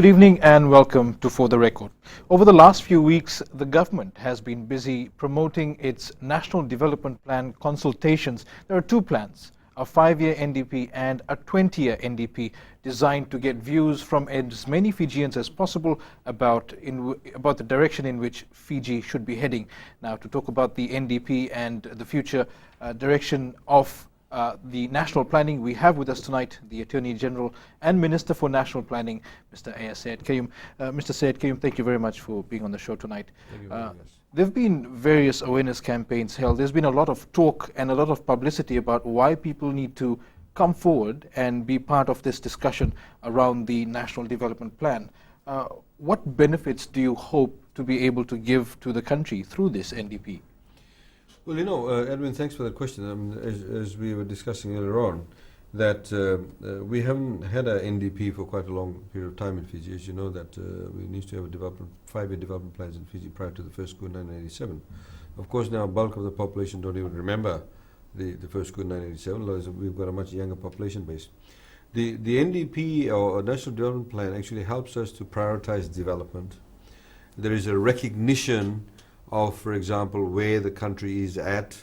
Good evening and welcome to For the Record. Over the last few weeks, the government has been busy promoting its National Development Plan consultations. There are two plans, a 5-year NDP and a 20-year NDP, designed to get views from as many Fijians as possible about the direction in which Fiji should be heading. Now, to talk about the NDP and the future direction of the national planning, we have with us tonight the Attorney General and Minister for National Planning, Mr. Syed Qayyum. Mr. Syed Qayyum, thank you very much for being on the show tonight. Thank you very much. There have been various awareness campaigns held. There's been a lot of talk and a lot of publicity about why people need to come forward and be part of this discussion around the National Development Plan. What benefits do you hope to be able to give to the country through this NDP? Well, Edwin, thanks for that question. As we were discussing earlier on, that we haven't had an NDP for quite a long period of time in Fiji. As you know, that we need to have a 5-year development plans in Fiji prior to the first coup in 1987. Of course, now bulk of the population don't even remember the first coup in 1987. Otherwise, we've got a much younger population base. The NDP, or National Development Plan, actually helps us to prioritize development. There is a recognition of, for example, where the country is at.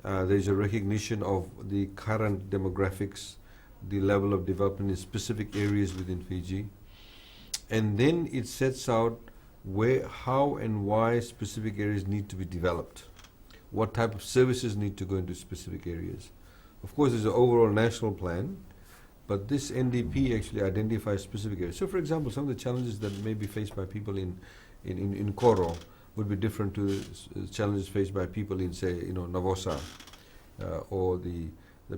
There is a recognition of the current demographics, the level of development in specific areas within Fiji. And then it sets out where, how and why specific areas need to be developed. What type of services need to go into specific areas. Of course, there's an overall national plan, but this NDP actually identifies specific areas. So, for example, some of the challenges that may be faced by people in Koro would be different to the challenges faced by people in, say, Navosa, or the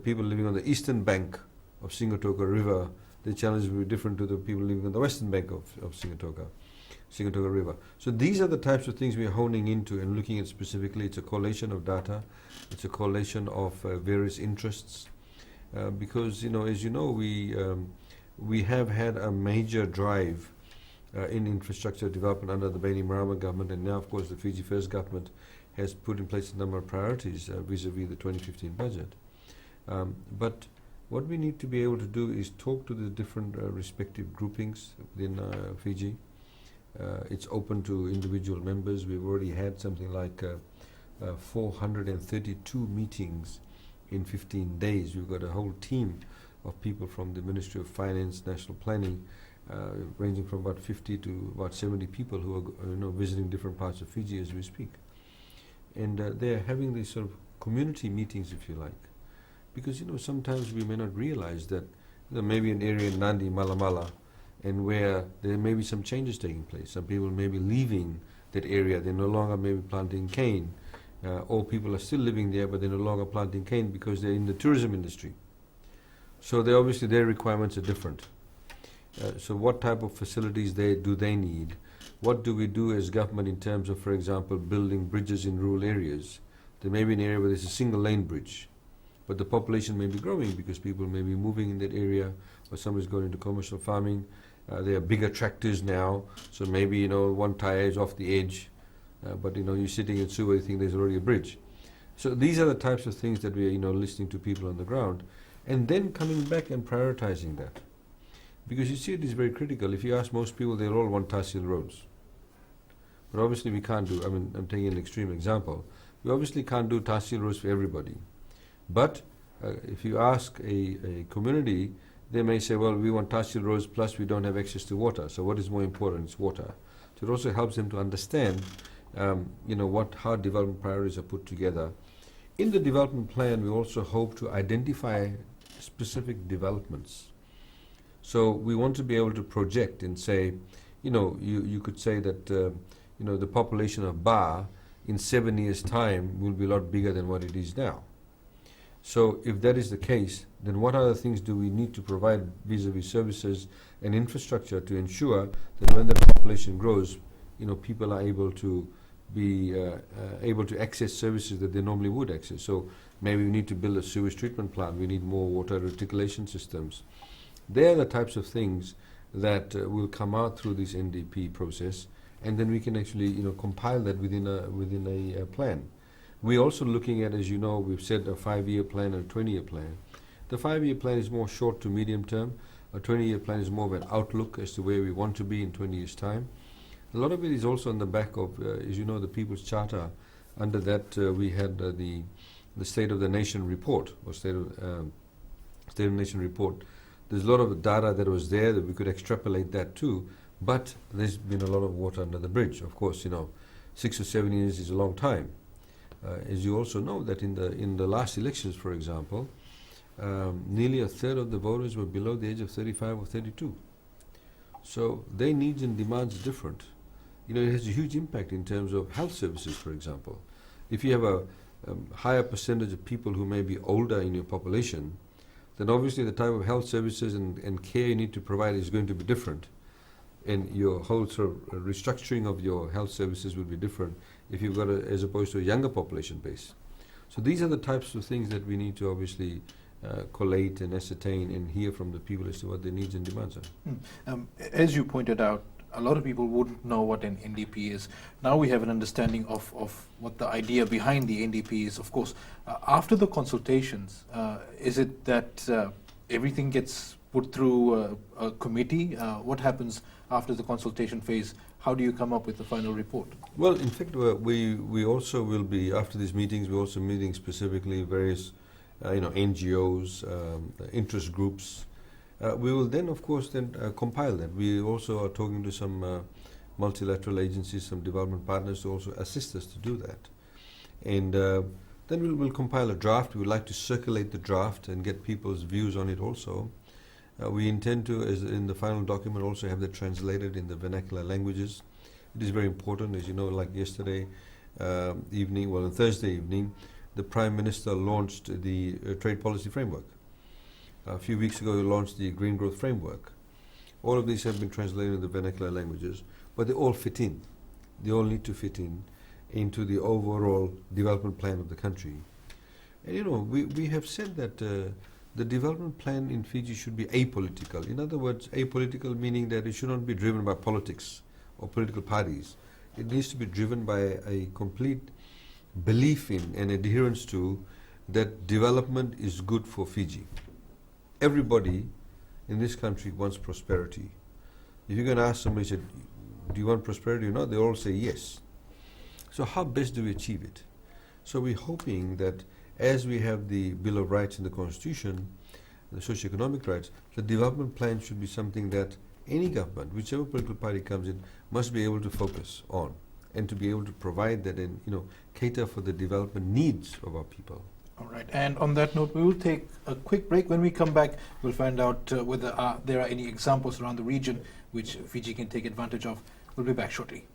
people living on the eastern bank of Singatoka River. The challenges will be different to the people living on the western bank of Singatoka River. So these are the types of things we are honing into and looking at specifically. It's a collation of data. It's a collation of various interests. Because, as you know, we have had a major drive in infrastructure development under the Bainimarama government, and now, of course, the Fiji First government has put in place a number of priorities vis-a-vis the 2015 budget. But what we need to be able to do is talk to the different respective groupings within Fiji. It's open to individual members. We've already had something like 432 meetings in 15 days. We've got a whole team of people from the Ministry of Finance, National Planning, ranging from about 50 to about 70 people who are visiting different parts of Fiji as we speak. And they're having these sort of community meetings, if you like. Because sometimes we may not realize that there may be an area in Nandi, Malamala, and where there may be some changes taking place. Some people may be leaving that area. They're no longer maybe planting cane. Or people are still living there, but they're no longer planting cane because they're in the tourism industry. So obviously their requirements are different. So what type of facilities do they need? What do we do as government in terms of, for example, building bridges in rural areas? There may be an area where there's a single lane bridge, but the population may be growing because people may be moving in that area, or somebody's going into commercial farming. There are bigger tractors now, so maybe one tire is off the edge, but you're sitting in Suva, you think there's already a bridge. So these are the types of things that we are listening to people on the ground, and then coming back and prioritizing that. Because you see, it is very critical. If you ask most people, they all want tahsil roads. But obviously we can't do, I'm taking an extreme example. We obviously can't do tahsil roads for everybody. But if you ask a community, they may say, well, we want tahsil roads plus we don't have access to water. So what is more important? It's water. So it also helps them to understand, how development priorities are put together. In the development plan, we also hope to identify specific developments. So we want to be able to project and say, you could say that, the population of Ba in 7 years' time will be a lot bigger than what it is now. So if that is the case, then what other things do we need to provide vis-a-vis services and infrastructure to ensure that when the population grows, people are able to be able to access services that they normally would access. So maybe we need to build a sewage treatment plant. We need more water reticulation systems. They are the types of things that will come out through this NDP process, and then we can actually compile that within a plan. We're also looking at, as you know, we've said a 5-year plan and a 20-year plan. The 5-year plan is more short to medium term, A 20-year plan is more of an outlook as to where we want to be in 20 years' time. A lot of it is also on the back of, as you know, the People's Charter. Under that, we had the State of the Nation report, or State of the Nation report. There's a lot of data that was there that we could extrapolate that too, but there's been a lot of water under the bridge. Of course, 6 or 7 years is a long time. As you also know, that in the last elections, for example, nearly a third of the voters were below the age of 35 or 32. So their needs and demands are different. It has a huge impact in terms of health services, for example. If you have a higher percentage of people who may be older in your population, then obviously the type of health services and care you need to provide is going to be different. And your whole sort of restructuring of your health services will be different if you've got as opposed to a younger population base. So these are the types of things that we need to obviously collate and ascertain and hear from the people as to what their needs and demands are. As you pointed out, a lot of people wouldn't know what an NDP is. Now we have an understanding of what the idea behind the NDP is. Of course, after the consultations, is it that everything gets put through a committee? What happens after the consultation phase? How do you come up with the final report? Well, in fact, we also will be, after these meetings, we're also meeting specifically various NGOs, interest groups. We will then, of course, compile that. We also are talking to some multilateral agencies, some development partners to also assist us to do that. And then we'll compile a draft. We would like to circulate the draft and get people's views on it also. We intend to, as in the final document, also have that translated in the vernacular languages. It is very important, as you know, like yesterday evening, on Thursday evening, the Prime Minister launched the trade policy framework. A few weeks ago, he launched the Green Growth Framework. All of these have been translated in the vernacular languages, but they all fit in. They all need to fit into the overall development plan of the country. And we have said that the development plan in Fiji should be apolitical. In other words, apolitical meaning that it should not be driven by politics or political parties. It needs to be driven by a complete belief in and adherence to that development is good for Fiji. Everybody in this country wants prosperity. If you're going to ask somebody, do you want prosperity or not? They all say yes. So how best do we achieve it? So we're hoping that as we have the Bill of Rights in the Constitution, the socio-economic rights, the development plan should be something that any government, whichever political party comes in, must be able to focus on and to be able to provide that and cater for the development needs of our people. All right, and on that note, we will take a quick break. When we come back, we'll find out whether there are any examples around the region which Fiji can take advantage of. We'll be back shortly.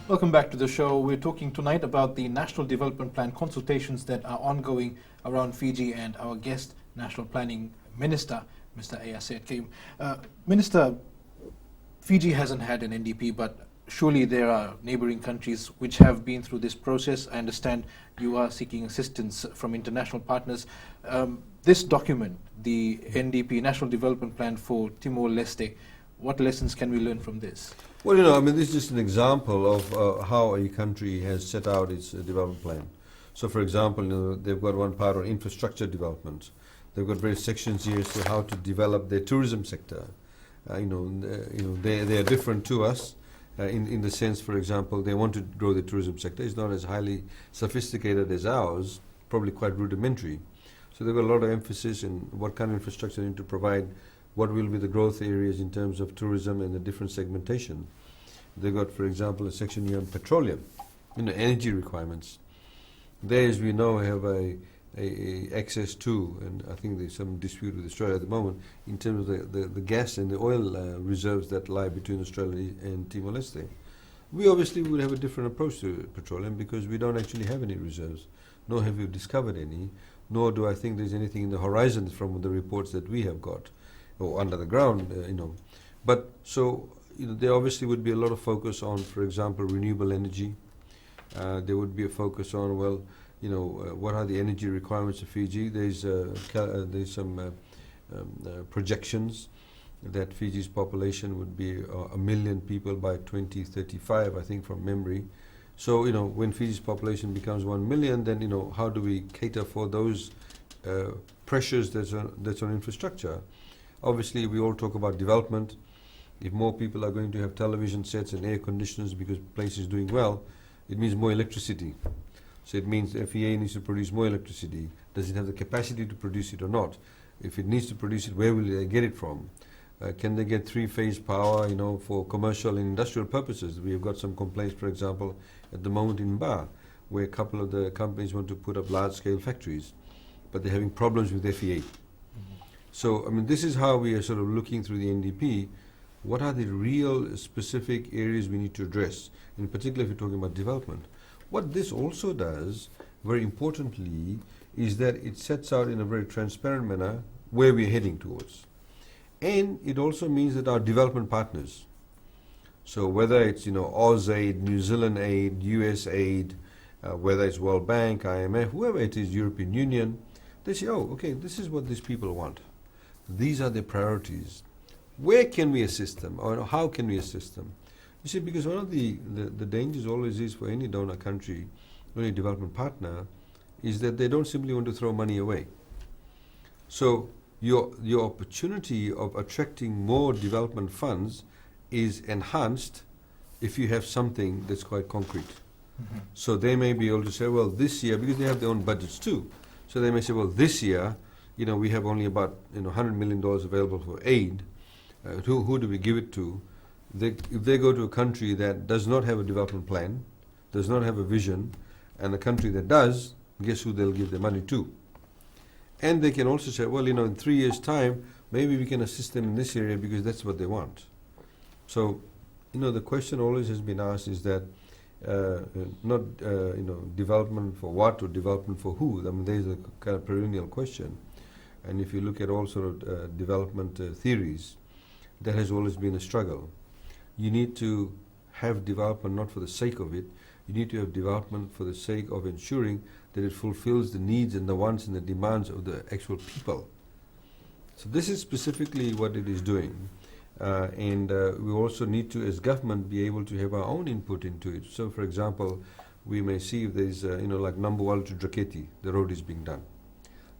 Welcome back to the show. We're talking tonight about the National Development Plan consultations that are ongoing around Fiji, and our guest, National Planning Minister, Mr. Ayasayed Kayum. Minister, Fiji hasn't had an NDP, but surely there are neighboring countries which have been through this process. I understand you are seeking assistance from international partners. This document, the NDP, National Development Plan for Timor-Leste, what lessons can we learn from this? Well, this is just an example of how a country has set out its development plan. So, for example, they've got one part on infrastructure development. They've got various sections here as to how to develop their tourism sector. They are different to us in the sense, for example, they want to grow the tourism sector. It's not as highly sophisticated as ours, probably quite rudimentary. So they've got a lot of emphasis in what kind of infrastructure they need to provide, what will be the growth areas in terms of tourism and the different segmentation. They've got, for example, a section here on petroleum, energy requirements. They, as we know, have a access to, and I think there's some dispute with Australia at the moment, in terms of the gas and the oil reserves that lie between Australia and Timor-Leste. We obviously would have a different approach to petroleum because we don't actually have any reserves, nor have we discovered any, nor do I think there's anything in the horizon from the reports that we have got, or under the ground, But so, there obviously would be a lot of focus on, for example, renewable energy. There would be a focus on, what are the energy requirements of Fiji. There's some projections that Fiji's population would be 1 million people by 2035, I think, from memory. So, when Fiji's population becomes 1 million, then, how do we cater for those pressures that's on infrastructure? Obviously, we all talk about development. If more people are going to have television sets and air conditioners because the place is doing well, it means more electricity. So it means the FEA needs to produce more electricity. Does it have the capacity to produce it or not? If it needs to produce it, where will they get it from? Can they get three-phase power, for commercial and industrial purposes? We have got some complaints, for example, at the moment in Ba, where a couple of the companies want to put up large-scale factories, but they're having problems with FEA. Mm-hmm. So, this is how we are sort of looking through the NDP. What are the real specific areas we need to address, in particular if you're talking about development? What this also does, very importantly, is that it sets out in a very transparent manner where we're heading towards. And it also means that our development partners, so whether it's AusAid, New Zealand aid, US aid, whether it's World Bank, IMF, whoever it is, European Union, they say, oh, okay, this is what these people want. These are their priorities. Where can we assist them, or how can we assist them? You see, because one of the dangers always is for any donor country, any development partner, is that they don't simply want to throw money away. So your opportunity of attracting more development funds is enhanced if you have something that's quite concrete. Mm-hmm. So they may be able to say, well, this year, because they have their own budgets too, so they may say, well, this year, we have only about $100 million available for aid. Who do we give it to? If they go to a country that does not have a development plan, does not have a vision, and a country that does, guess who they'll give their money to? And they can also say, well, in 3 years' time, maybe we can assist them in this area because that's what they want. So, the question always has been asked is that not, development for what or development for who. There's a kind of perennial question. And if you look at all sort of development theories, that has always been a struggle. You need to have development not for the sake of it. You need to have development for the sake of ensuring that it fulfills the needs and the wants and the demands of the actual people. So this is specifically what it is doing. And we also need to, as government, be able to have our own input into it. So, for example, we may see if there's, like Nambuwalu to Draketi, the road is being done.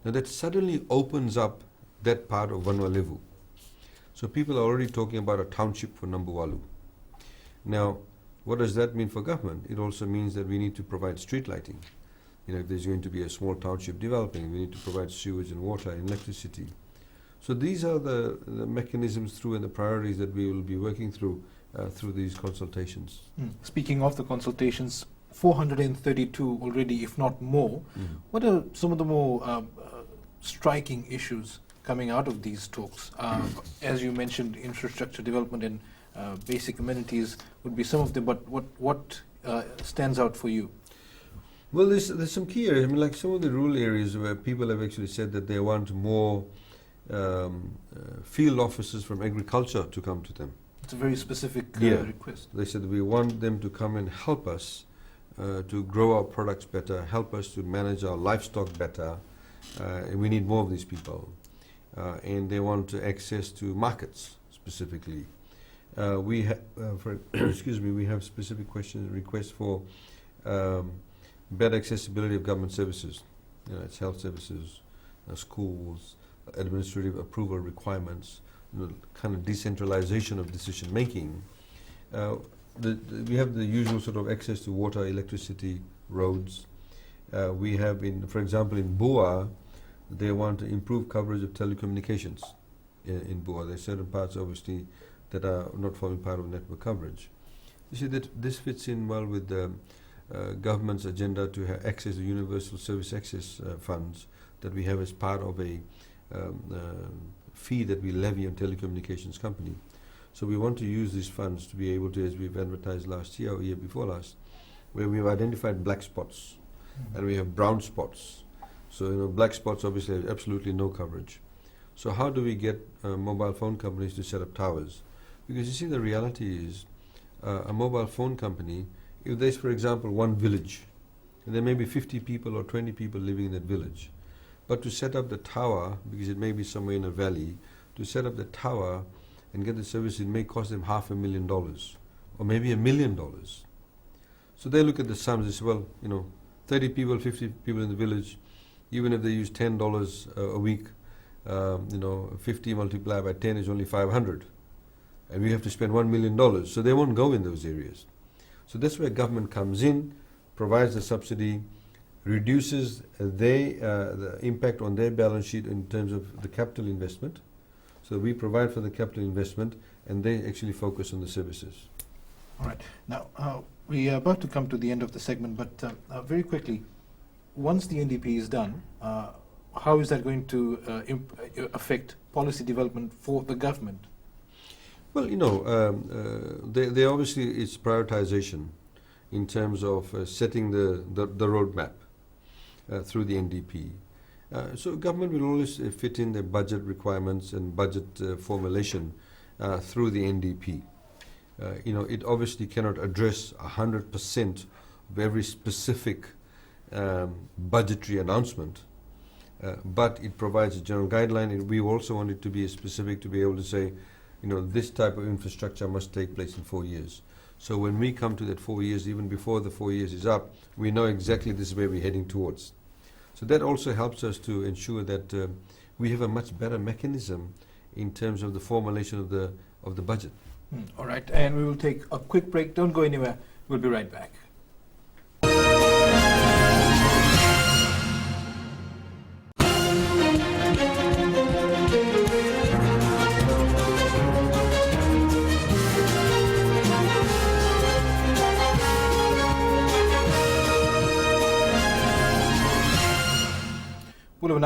Now that suddenly opens up that part of Vanuatu. So people are already talking about a township for Nambuwalu. Now, what does that mean for government? It also means that we need to provide street lighting. If there's going to be a small township developing, we need to provide sewage and water and electricity. So these are the mechanisms through and the priorities that we will be working through these consultations. Speaking of the consultations, 432 already, if not more. What are some of the more striking issues coming out of these talks? As you mentioned, infrastructure development and basic amenities would be some of them, but what stands out for you? Well, there's some key areas. Like some of the rural areas where people have actually said that they want more field officers from agriculture to come to them. It's a very specific request. They said we want them to come and help us to grow our products better, help us to manage our livestock better. And we need more of these people. And they want access to markets specifically. We have, we have specific requests for better accessibility of government services. It's health services, schools, administrative approval requirements, kind of decentralization of decision making. We have the usual sort of access to water, electricity, roads. We have, for example, in Bua, they want to improve coverage of telecommunications in Bua. There are certain parts, obviously, that are not forming part of network coverage. You see that this fits in well with the government's agenda to have access to universal service access funds that we have as part of a fee that we levy on telecommunications company. So we want to use these funds to be able to, as we've advertised last year or year before last, where we've identified black spots and we have brown spots. So black spots obviously have absolutely no coverage. So how do we get mobile phone companies to set up towers? Because you see, the reality is a mobile phone company, if there's, for example, one village and there may be 50 people or 20 people living in that village. But to set up the tower, because it may be somewhere in a valley, to set up the tower and get the service, it may cost them $500,000 or maybe $1 million. So they look at the sums and say, well, 30 people, 50 people in the village, even if they use $10 a week, 50 multiplied by 10 is only 500. And we have to spend $1 million. So they won't go in those areas. So that's where government comes in, provides the subsidy, reduces the impact on their balance sheet in terms of the capital investment. So we provide for the capital investment, and they actually focus on the services. All right. Now, we are about to come to the end of the segment, but very quickly, once the NDP is done, how is that going to affect policy development for the government? Well, they obviously, it's prioritization in terms of setting the roadmap through the NDP. So government will always fit in the budget requirements and budget formulation through the NDP. It obviously cannot address 100% of every specific budgetary announcement, but it provides a general guideline, and we also want it to be specific to be able to say, this type of infrastructure must take place in 4 years. So when we come to that 4 years, even before the 4 years is up, we know exactly this is where we're heading towards. So that also helps us to ensure that we have a much better mechanism in terms of the formulation of the budget. All right, and we will take a quick break. Don't go anywhere. We'll be right back.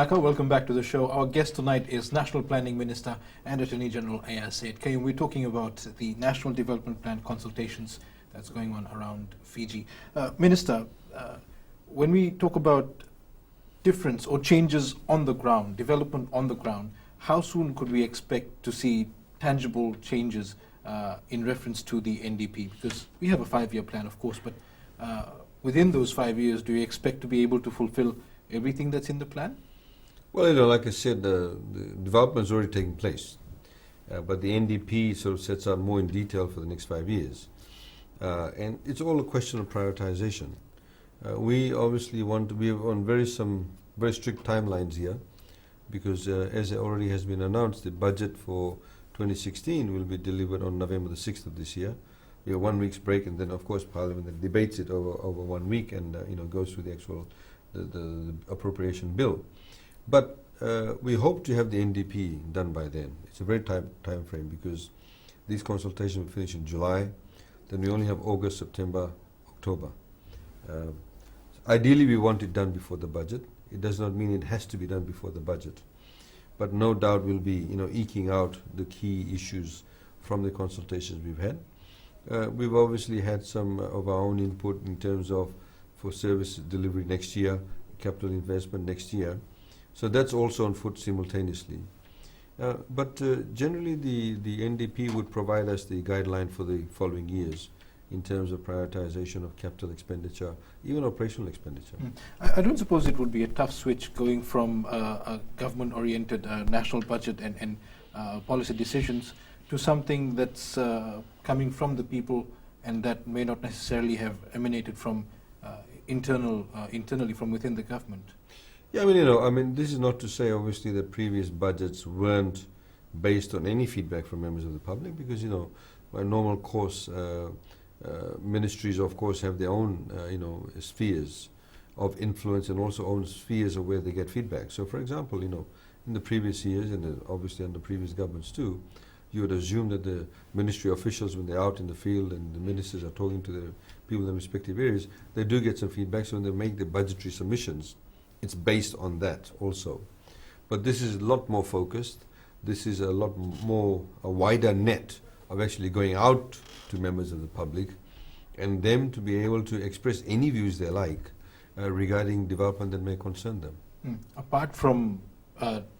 Welcome back to the show. Our guest tonight is National Planning Minister and Attorney General Ayaz Said. Kayum, we're talking about the National Development Plan consultations that's going on around Fiji. Minister, when we talk about difference or changes on the ground, development on the ground, how soon could we expect to see tangible changes in reference to the NDP? Because we have a 5-year plan, of course, but within those 5 years, do you expect to be able to fulfill everything that's in the plan? Well, like I said, the development is already taking place, but the NDP sort of sets out more in detail for the next 5 years. And it's all a question of prioritization. We obviously want to be on very strict timelines here, because as it already has been announced, the budget for 2016 will be delivered on November the 6th of this year. We have 1 week's break, and then of course Parliament debates it over 1 week and goes through the actual the appropriation bill. But we hope to have the NDP done by then. It's a very time frame, because these consultations will finish in July. Then we only have August, September, October. Ideally, we want it done before the budget. It does not mean it has to be done before the budget. But no doubt we'll be eking out the key issues from the consultations we've had. We've obviously had some of our own input in terms of for service delivery next year, capital investment next year. So that's also on foot simultaneously. But generally the NDP would provide us the guideline for the following years in terms of prioritization of capital expenditure, even operational expenditure. I don't suppose it would be a tough switch going from a government-oriented national budget and policy decisions to something that's coming from the people and that may not necessarily have emanated from internally from within the government. Yeah, I mean, this is not to say, obviously, that previous budgets weren't based on any feedback from members of the public, because, by normal course, ministries, of course, have their own, spheres of influence and also own spheres of where they get feedback. So, for example, in the previous years, and obviously under previous governments too, you would assume that the ministry officials, when they're out in the field and the ministers are talking to the people in the respective areas, they do get some feedback. So when they make the budgetary submissions, it's based on that also. But this is a lot more focused. This is a lot more, a wider net of actually going out to members of the public and them to be able to express any views they like regarding development that may concern them. Apart from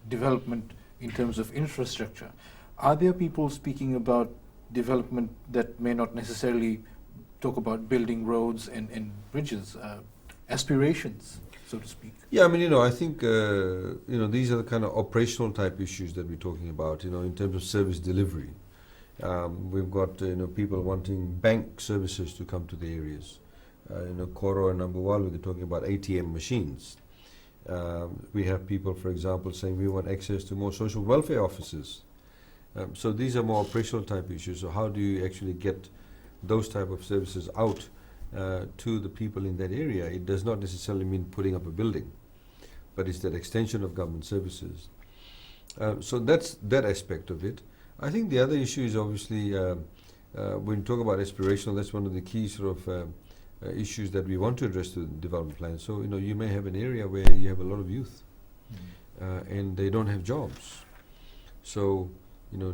development in terms of infrastructure, are there people speaking about development that may not necessarily talk about building roads and bridges? aspirations, so to speak? Yeah, I mean, I think, these are the kind of operational type issues that we're talking about, in terms of service delivery. We've got, people wanting bank services to come to the areas. Koro and Nambuwalu, they're talking about ATM machines. We have people, for example, saying we want access to more social welfare offices. So these are more operational type issues. So how do you actually get those type of services out to the people in that area? It does not necessarily mean putting up a building, but it's that extension of government services. So that's that aspect of it. I think the other issue is obviously when you talk about aspirational, that's one of the key sort of issues that we want to address to the development plan. So you may have an area where you have a lot of youth and they don't have jobs. So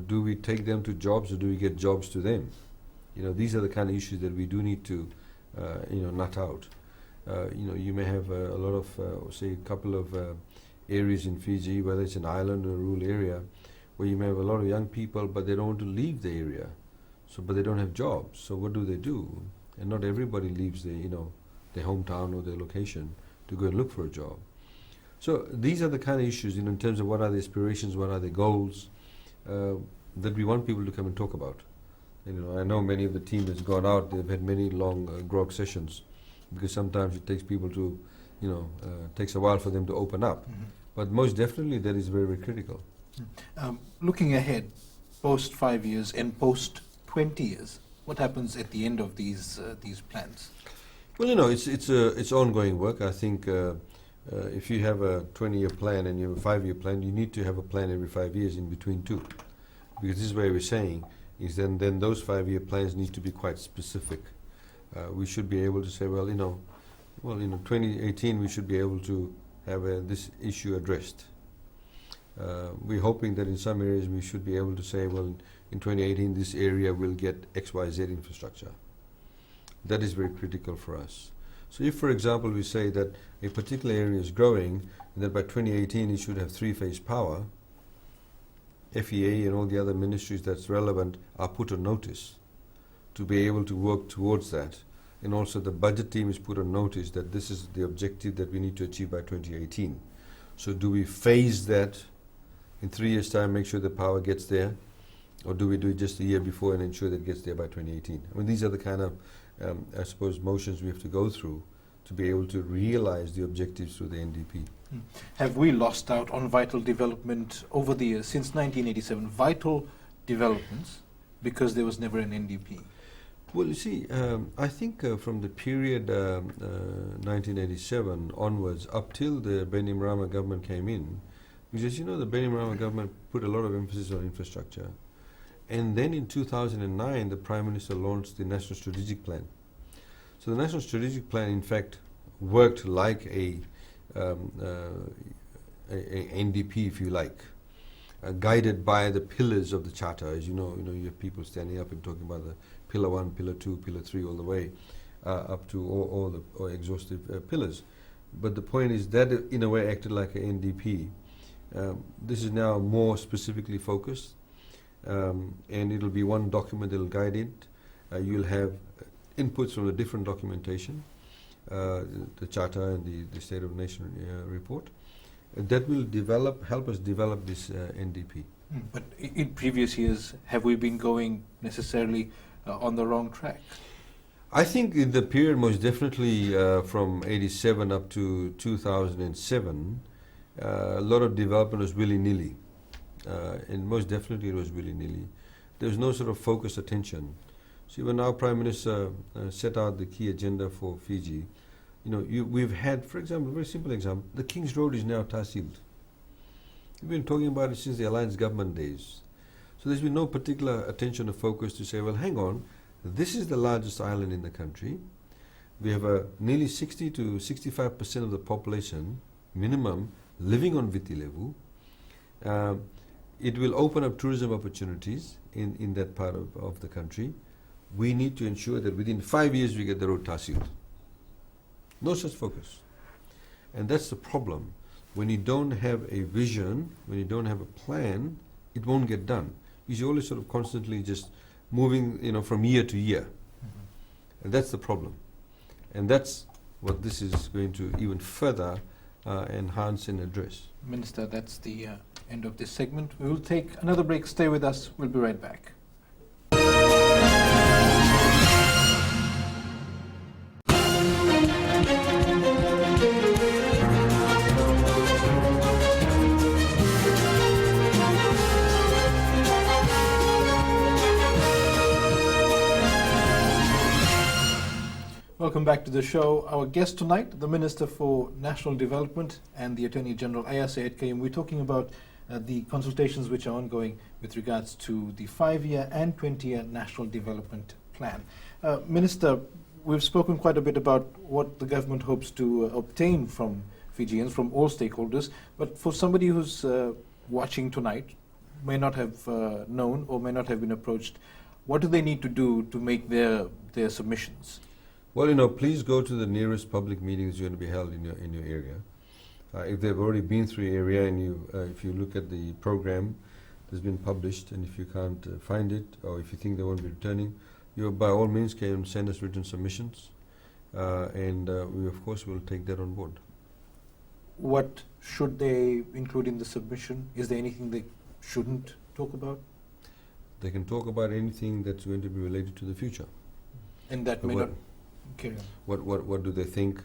do we take them to jobs or do we get jobs to them? These are the kind of issues that we do need to nut out. You may have a lot of, say, a couple of areas in Fiji, whether it's an island or a rural area, where you may have a lot of young people, but they don't want to leave the area. But they don't have jobs. So what do? And not everybody leaves their hometown or their location to go and look for a job. So these are the kind of issues, in terms of what are the aspirations, what are the goals that we want people to come and talk about. I know many of the team that's gone out, they've had many long grog sessions, because sometimes it takes people to, takes a while for them to open up. But most definitely that is very, very critical. Looking ahead, post 5 years and post 20 years, what happens at the end of these plans? Well, it's ongoing work. I think if you have a 20-year plan and you have a 5-year plan, you need to have a plan every 5 years in between two, because this is where we're saying is then those 5-year plans need to be quite specific. We should be able to say, well, 2018 we should be able to have this issue addressed. We're hoping that in some areas we should be able to say, well, in 2018 this area will get XYZ infrastructure. That is very critical for us. So if, for example, we say that a particular area is growing and that by 2018 it should have 3-phase power, FEA and all the other ministries that's relevant are put on notice to be able to work towards that. And also the budget team is put on notice that this is the objective that we need to achieve by 2018. So do we phase that in 3 years' time, make sure the power gets there, or do we do it just a year before and ensure that it gets there by 2018? I mean, these are the kind of, I suppose, motions we have to go through to be able to realize the objectives through the NDP. Have we lost out on vital development over the years, since 1987, vital developments, because there was never an NDP? Well, you see, I think from the period 1987 onwards, up till the Bainimarama government came in, because the Bainimarama government put a lot of emphasis on infrastructure. And then in 2009, the Prime Minister launched the National Strategic Plan. So the National Strategic Plan, in fact, worked like a NDP, if you like, guided by the pillars of the Charter. As you know, you have people standing up and talking about the Pillar 1, Pillar 2, Pillar 3, all the way up to all the exhaustive pillars. But the point is that, in a way, acted like an NDP. This is now more specifically focused, and it'll be one document that will guide it. You'll have inputs from the different documentation, the Charter and the State of the Nation report, that will help us develop this NDP. But in previous years, have we been going necessarily on the wrong track? I think in the period, most definitely from 87 up to 2007, a lot of development was willy-nilly, and most definitely it was willy-nilly. There was no sort of focused attention. See, when our Prime Minister set out the key agenda for Fiji, we've had, for example, a very simple example, the King's Road is now tahsiled. We've been talking about it since the Alliance government days. So there's been no particular attention or focus to say, well, hang on, this is the largest island in the country. We have nearly 60 to 65% of the population, minimum, living on Viti level. It will open up tourism opportunities in that part of the country. We need to ensure that within 5 years we get the road tahsiled. No such focus. And that's the problem. When you don't have a vision, when you don't have a plan, it won't get done. You're always sort of constantly just moving, from year to year. And that's the problem. And that's what this is going to even further enhance and address. Minister, that's the end of this segment. We will take another break. Stay with us. We'll be right back. Welcome back to the show. Our guest tonight, the Minister for National Development and the Attorney General, Ayah Said Kayum. We're talking about the consultations which are ongoing with regards to the 5-year and 20-year National Development Plan. Minister, we've spoken quite a bit about what the government hopes to obtain from Fijians, from all stakeholders, but for somebody who's watching tonight, may not have known or may not have been approached, what do they need to do to make their submissions? Well, please go to the nearest public meetings going to be held in your area. If they've already been through your area and if you look at the program that's been published, and if you can't find it, or if you think they won't be returning, you by all means can send us written submissions, and we of course will take that on board. What should they include in the submission? Is there anything they shouldn't talk about? They can talk about anything that's going to be related to the future. And that may not carry on. What do they think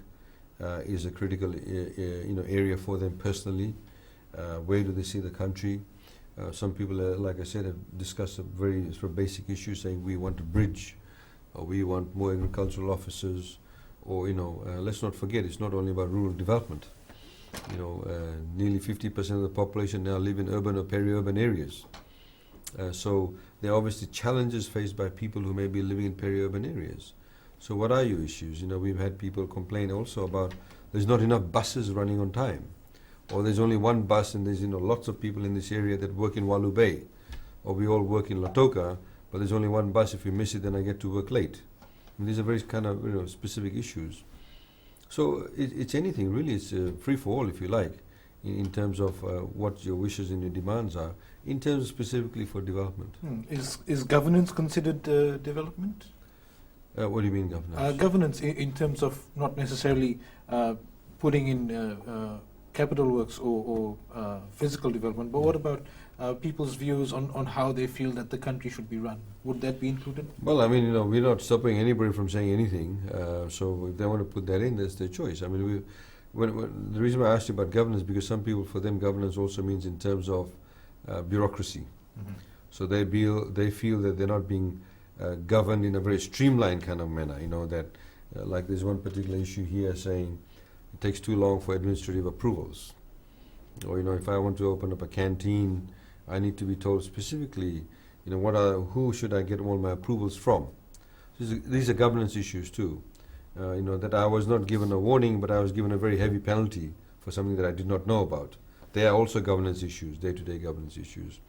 is a critical area for them personally? Where do they see the country? Some people, like I said, have discussed a very sort of basic issues, saying we want a bridge, or we want more agricultural officers, or let's not forget, it's not only about rural development. Nearly 50% of the population now live in urban or peri-urban areas. So there are obviously challenges faced by people who may be living in peri-urban areas. So what are your issues? We've had people complain also about there's not enough buses running on time, or there's only one bus and there's lots of people in this area that work in Walu Bay, or we all work in Latoka, but there's only one bus. If we miss it, then I get to work late. And these are very kind of specific issues. So it's anything really. It's free for all, if you like, in terms of what your wishes and your demands are, in terms of specifically for development. Is governance considered development? What do you mean governance? Governance in terms of not necessarily putting in capital works or physical development, but what about people's views on how they feel that the country should be run? Would that be included? Well, we're not stopping anybody from saying anything, so if they want to put that in, that's their choice. The reason why I asked you about governance, because some people, for them, governance also means in terms of bureaucracy. Mm-hmm. So they feel that they're not being governed in a very streamlined kind of manner, that like there's one particular issue here saying it takes too long for administrative approvals. Or if I want to open up a canteen, I need to be told specifically, who should I get all my approvals from? These are governance issues too. That I was not given a warning, but I was given a very heavy penalty for something that I did not know about. They are also governance issues, day-to-day governance issues.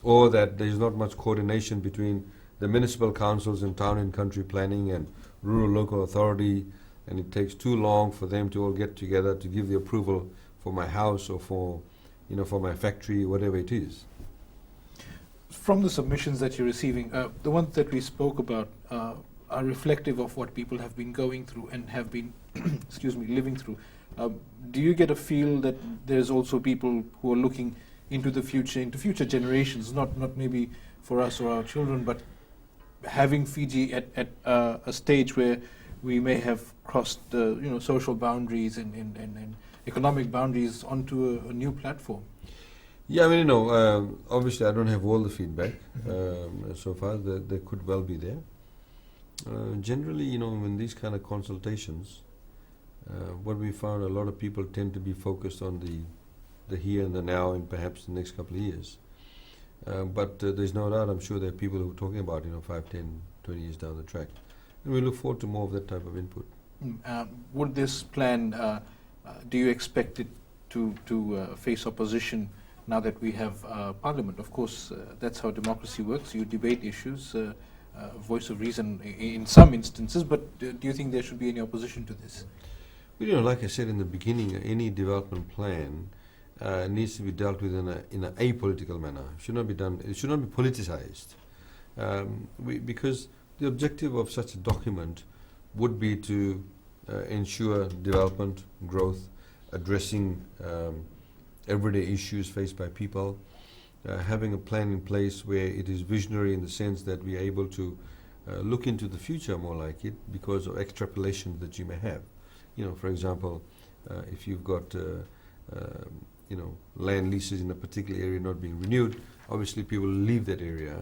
Or that there is not much coordination between the municipal councils and town and country planning and rural local authority, and it takes too long for them to all get together to give the approval for my house or for my factory, whatever it is. From the submissions that you're receiving, the ones that we spoke about are reflective of what people have been going through and have been, living through. Do you get a feel that there's also people who are looking into the future, into future generations, not maybe for us or our children, but having Fiji at a stage where we may have crossed social boundaries and economic boundaries onto a new platform? Yeah, obviously I don't have all the feedback so far. There could well be there. Generally, in these kind of consultations, what we found, a lot of people tend to be focused on the here and the now and perhaps the next couple of years. But there's no doubt, I'm sure there are people who are talking about 5, 10, 20 years down the track. And we look forward to more of that type of input. Would this plan, do you expect it to face opposition now that we have Parliament? Of course, that's how democracy works. You debate issues, voice of reason in some instances, but do you think there should be any opposition to this? Well, like I said in the beginning, any development plan needs to be dealt with in an apolitical manner. It should not be politicized. Because the objective of such a document would be to ensure development, growth, addressing everyday issues faced by people, having a plan in place where it is visionary in the sense that we are able to look into the future more like it because of extrapolation that you may have. You know, for example, if you've got land leases in a particular area not being renewed, obviously people leave that area.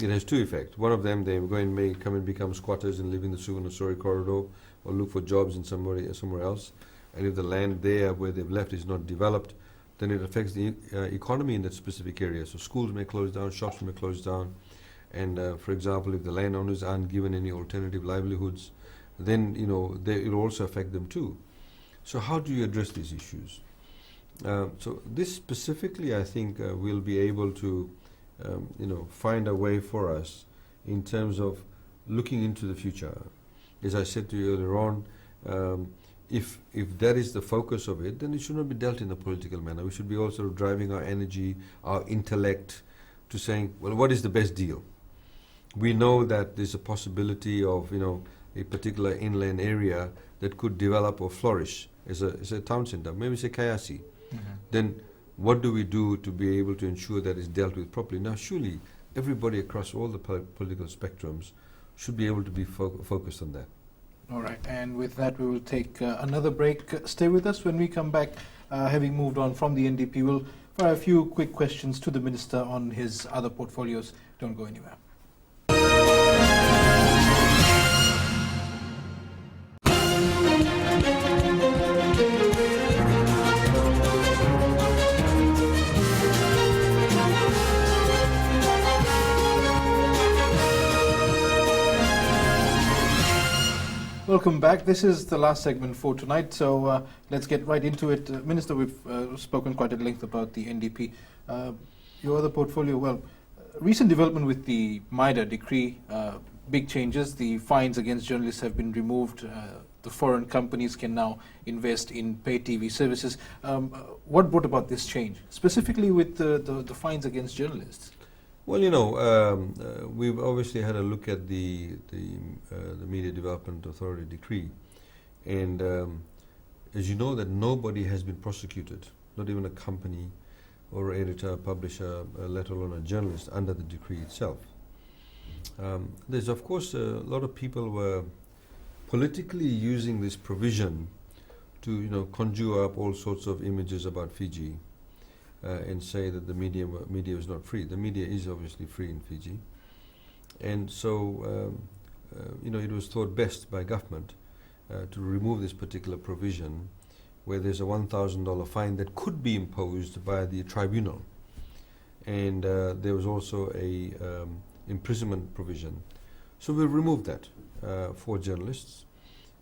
It has two effects. One of them, they may come and become squatters and live in the Suvarnasori corridor or look for jobs in somewhere else. And if the land there where they've left is not developed, then it affects the economy in that specific area. So schools may close down, shops may close down. And for example, if the landowners aren't given any alternative livelihoods, then it will also affect them too. So how do you address these issues? So this specifically, I think, we'll be able to find a way for us in terms of looking into the future. As I said to you earlier on, if that is the focus of it, then it should not be dealt in a political manner. We should be also driving our energy, our intellect to saying, well, what is the best deal? We know that there's a possibility of a particular inland area that could develop or flourish as a town center, maybe say Kayasi. Then what do we do to be able to ensure that it's dealt with properly? Now, surely everybody across all the political spectrums should be able to be focused on that. All right, and with that we will take another break. Stay with us. When we come back, having moved on from the NDP, we'll fire a few quick questions to the Minister on his other portfolios. Don't go anywhere. Welcome back. This is the last segment for tonight, so let's get right into it. Minister, we've spoken quite at length about the NDP. Your other portfolio, well, recent development with the MIDA decree, big changes. The fines against journalists have been removed. The foreign companies can now invest in pay TV services. What brought about this change, specifically with the fines against journalists? Well, we've obviously had a look at the Media Development Authority decree, and as you know, that nobody has been prosecuted, not even a company or editor, publisher, let alone a journalist, under the decree itself. There's of course a lot of people were politically using this provision to conjure up all sorts of images about Fiji. And say that the media is not free. The media is obviously free in Fiji, and so it was thought best by government to remove this particular provision, where there's a $1,000 fine that could be imposed by the tribunal, and there was also a imprisonment provision. So we've removed that for journalists,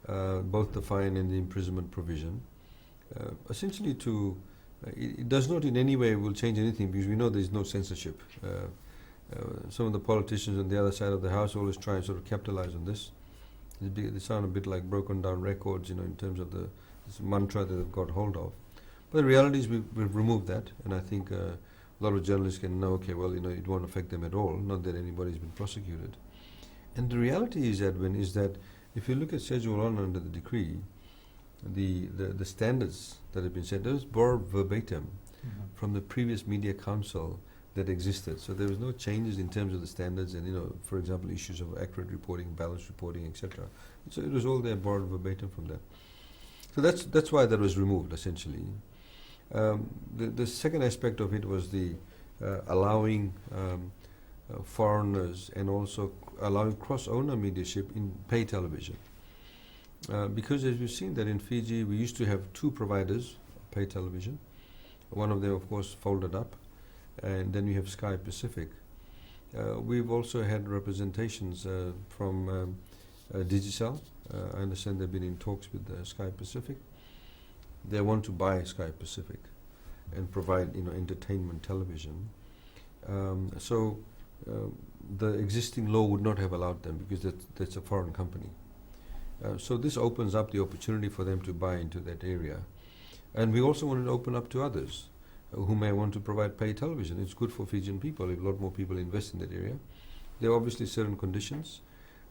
both the fine and the imprisonment provision, essentially to. It does not in any way will change anything, because we know there is no censorship. Some of the politicians on the other side of the house always try and sort of capitalize on this. They sound a bit like broken down records, in terms of this mantra that they've got hold of. But the reality is we've removed that, and I think a lot of journalists can know, okay, well, it won't affect them at all, not that anybody's been prosecuted. And the reality is, Edwin, is that if you look at Schedule 1 under the decree, the standards that have been set, those borrowed verbatim from the previous media council that existed. So there was no changes in terms of the standards and, for example, issues of accurate reporting, balanced reporting, etc. So it was all there borrowed verbatim from that. So that's why that was removed, essentially. The second aspect of it was the allowing foreigners and also allowing cross-owner mediaship in pay television. Because as we've seen that in Fiji, we used to have two providers of pay television. One of them, of course, folded up, and then we have Sky Pacific. We've also had representations from Digicel. I understand they've been in talks with Sky Pacific. They want to buy Sky Pacific and provide, entertainment television. So the existing law would not have allowed them, because that's a foreign company. So this opens up the opportunity for them to buy into that area. And we also wanted to open up to others who may want to provide pay television. It's good for Fijian people if a lot more people invest in that area. There are obviously certain conditions.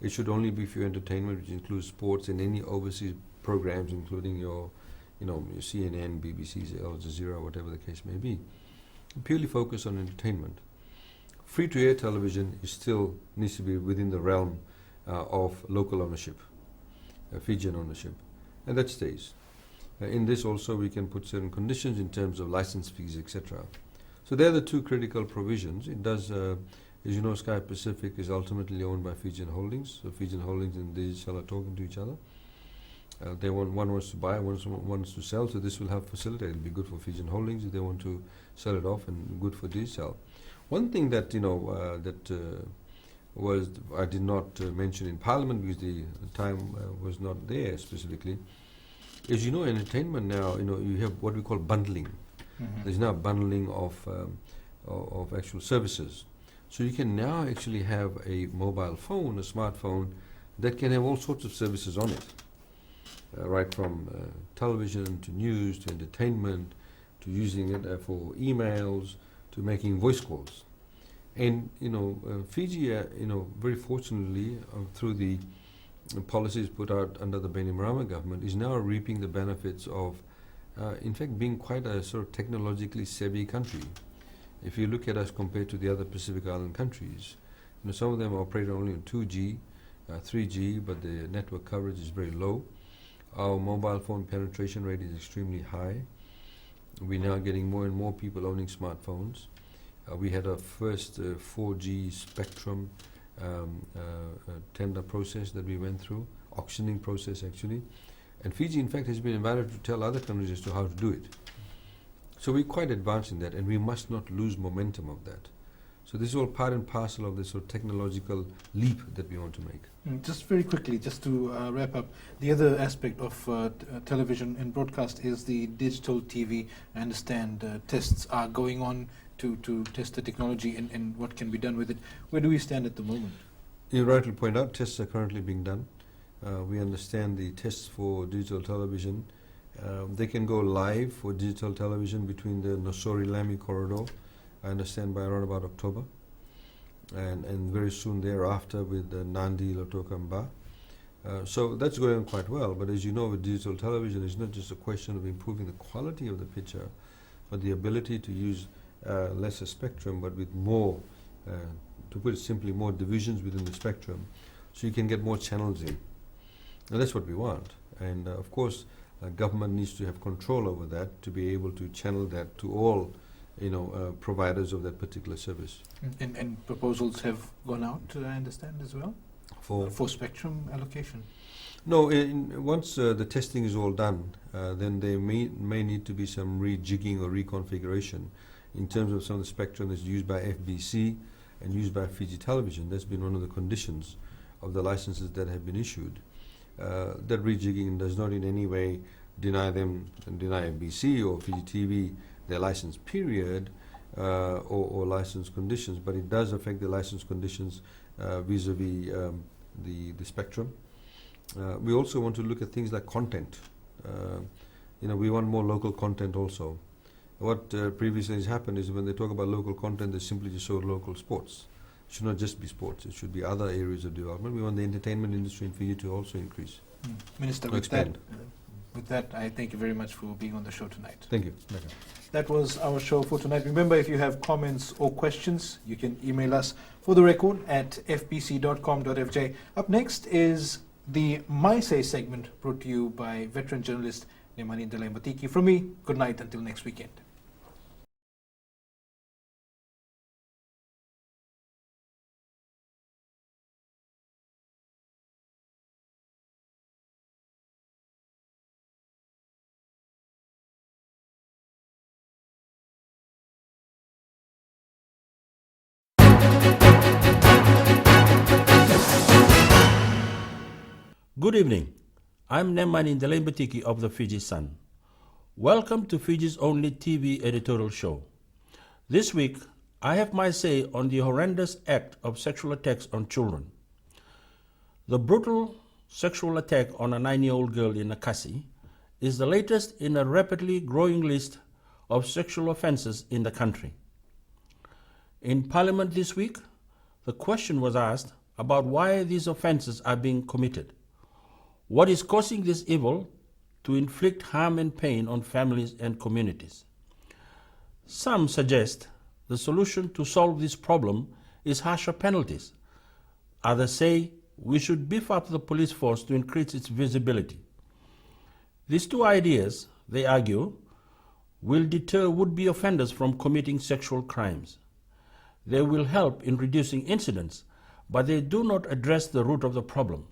It should only be for your entertainment, which includes sports and any overseas programs, including your CNN, BBC, Al Jazeera, whatever the case may be. Purely focus on entertainment. Free-to-air television still needs to be within the realm of local ownership, Fijian ownership, and that stays. In this also we can put certain conditions in terms of license fees, etc. So they're the two critical provisions. It does, as you know, Sky Pacific is ultimately owned by Fijian Holdings. So Fijian Holdings and Digicel are talking to each other. One wants to buy, one wants to sell, so this will help facilitate. It'll be good for Fijian Holdings if they want to sell it off, and good for Digicel. One thing that was I did not mention in Parliament because the time was not there specifically. Is entertainment now you have what we call bundling. Mm-hmm. There's now bundling of actual services. So you can now actually have a mobile phone, a smartphone, that can have all sorts of services on it. Right from television to news to entertainment to using it for emails to making voice calls. And Fiji, very fortunately, through the policies put out under the Bainimarama government, is now reaping the benefits of, in fact, being quite a sort of technologically savvy country. If you look at us compared to the other Pacific Island countries, some of them operate only on 2G, 3G, but the network coverage is very low. Our mobile phone penetration rate is extremely high. We're now getting more and more people owning smartphones. We had our first 4G spectrum tender process that we went through, auctioning process actually. And Fiji, in fact, has been invited to tell other countries as to how to do it. So we're quite advanced in that, and we must not lose momentum of that. So this is all part and parcel of this sort of technological leap that we want to make. Just very quickly, just to wrap up, the other aspect of television and broadcast is the digital TV. I understand tests are going on to test the technology and what can be done with it. Where do we stand at the moment? You rightly point out, tests are currently being done. We understand the tests for digital television. They can go live for digital television between the Nosori-Lamy corridor, I understand, by around about October, and very soon thereafter with the Nandi Lotokamba. So that's going on quite well, but as you know, with digital television, it's not just a question of improving the quality of the picture, but the ability to use lesser spectrum, but with more, to put it simply, more divisions within the spectrum, so you can get more channels in. And that's what we want. And of course, government needs to have control over that to be able to channel that to all providers of that particular service. And proposals have gone out, I understand, as well, for spectrum allocation? No, once the testing is all done, then there may need to be some rejigging or reconfiguration in terms of some of the spectrum that's used by FBC and used by Fiji Television. That's been one of the conditions of the licenses that have been issued. That rejigging does not in any way deny FBC or Fiji TV their license period or license conditions, but it does affect the license conditions vis-a-vis the spectrum. We also want to look at things like content. We want more local content also. What previously has happened is when they talk about local content, they simply just show local sports. It should not just be sports, it should be other areas of development. We want the entertainment industry in Fiji to also increase. Minister, with that, I thank you very much for being on the show tonight. Thank you. That was our show for tonight. Remember, if you have comments or questions, you can email us for the record at fbc.com.fj. Up next is the My Say segment brought to you by veteran journalist Nemani Ndalembatiki. From me, good night until next weekend. Good evening. I'm Nemani Ndalembatiki of the Fiji Sun. Welcome to Fiji's only TV editorial show. This week, I have my say on the horrendous act of sexual attacks on children. The brutal sexual attack on a 9-year-old girl in Akasi is the latest in a rapidly growing list of sexual offences in the country. In Parliament this week, the question was asked, about why these offenses are being committed. What is causing this evil to inflict harm and pain on families and communities? Some suggest the solution to solve this problem is harsher penalties. Others say we should beef up the police force to increase its visibility. These two ideas, they argue, will deter would-be offenders from committing sexual crimes. They will help in reducing incidents, but they do not address the root of the problem.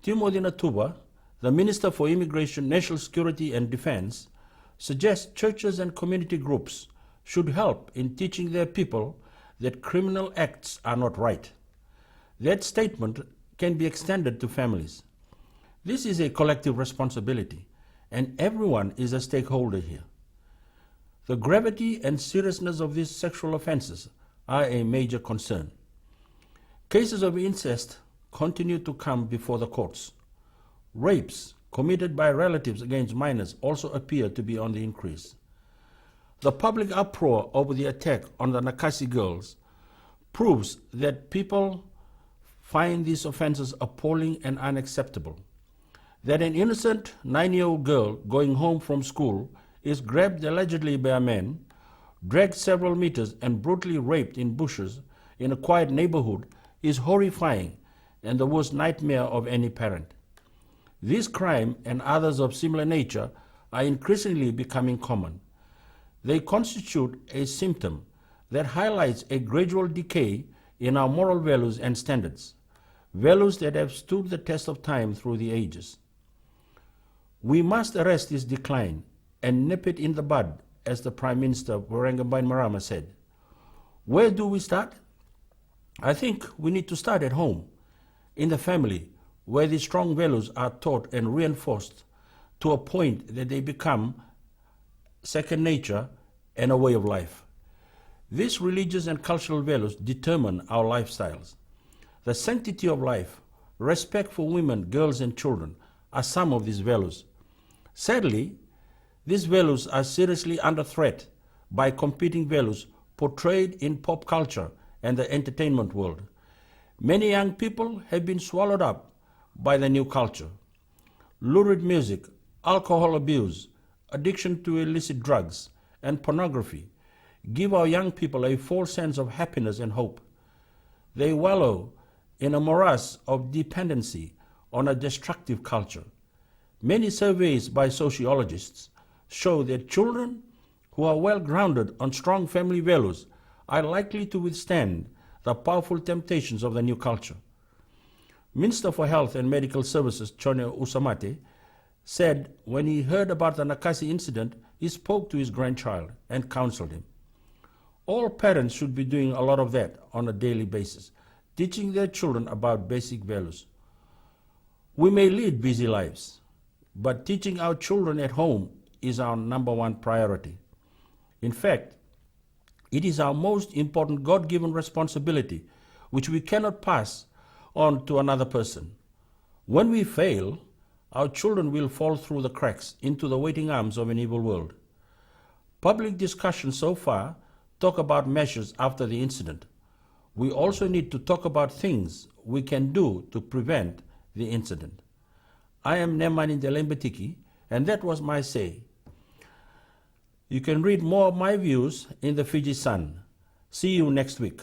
Timothy Natuba, the Minister for Immigration, National Security and Defense, suggests churches and community groups should help in teaching their people that criminal acts are not right. That statement can be extended to families. This is a collective responsibility, and everyone is a stakeholder here. The gravity and seriousness of these sexual offenses are a major concern. Cases of incest continue to come before the courts. Rapes committed by relatives against minors also appear to be on the increase. The public uproar over the attack on the Nakasi girls proves that people find these offenses appalling and unacceptable. That an innocent 9-year-old girl going home from school is grabbed allegedly by a man, dragged several meters and brutally raped in bushes in a quiet neighborhood is horrifying and the worst nightmare of any parent. This crime and others of similar nature are increasingly becoming common. They constitute a symptom that highlights a gradual decay in our moral values and standards, values that have stood the test of time through the ages. We must arrest this decline and nip it in the bud, as the Prime Minister Bainimarama said. Where do we start? I think we need to start at home, in the family, where these strong values are taught and reinforced to a point that they become second nature and a way of life. These religious and cultural values determine our lifestyles. The sanctity of life, respect for women, girls, and children are some of these values. Sadly, these values are seriously under threat by competing values portrayed in pop culture and the entertainment world. Many young people have been swallowed up by the new culture. Lurid music, alcohol abuse, addiction to illicit drugs, and pornography give our young people a false sense of happiness and hope. They wallow in a morass of dependency on a destructive culture. Many surveys by sociologists show that children who are well grounded on strong family values are likely to withstand the powerful temptations of the new culture. Minister for Health and Medical Services, Chone Usamate, said when he heard about the Nakasi incident, he spoke to his grandchild and counseled him. All parents should be doing a lot of that on a daily basis, teaching their children about basic values. We may lead busy lives, but teaching our children at home is our number one priority. In fact, it is our most important God-given responsibility, which we cannot pass on to another person. When we fail, our children will fall through the cracks into the waiting arms of an evil world. Public discussions so far talk about measures after the incident. We also need to talk about things we can do to prevent the incident. I am Nemani Ndelembetiki, and that was my say. You can read more of my views in the Fiji Sun. See you next week.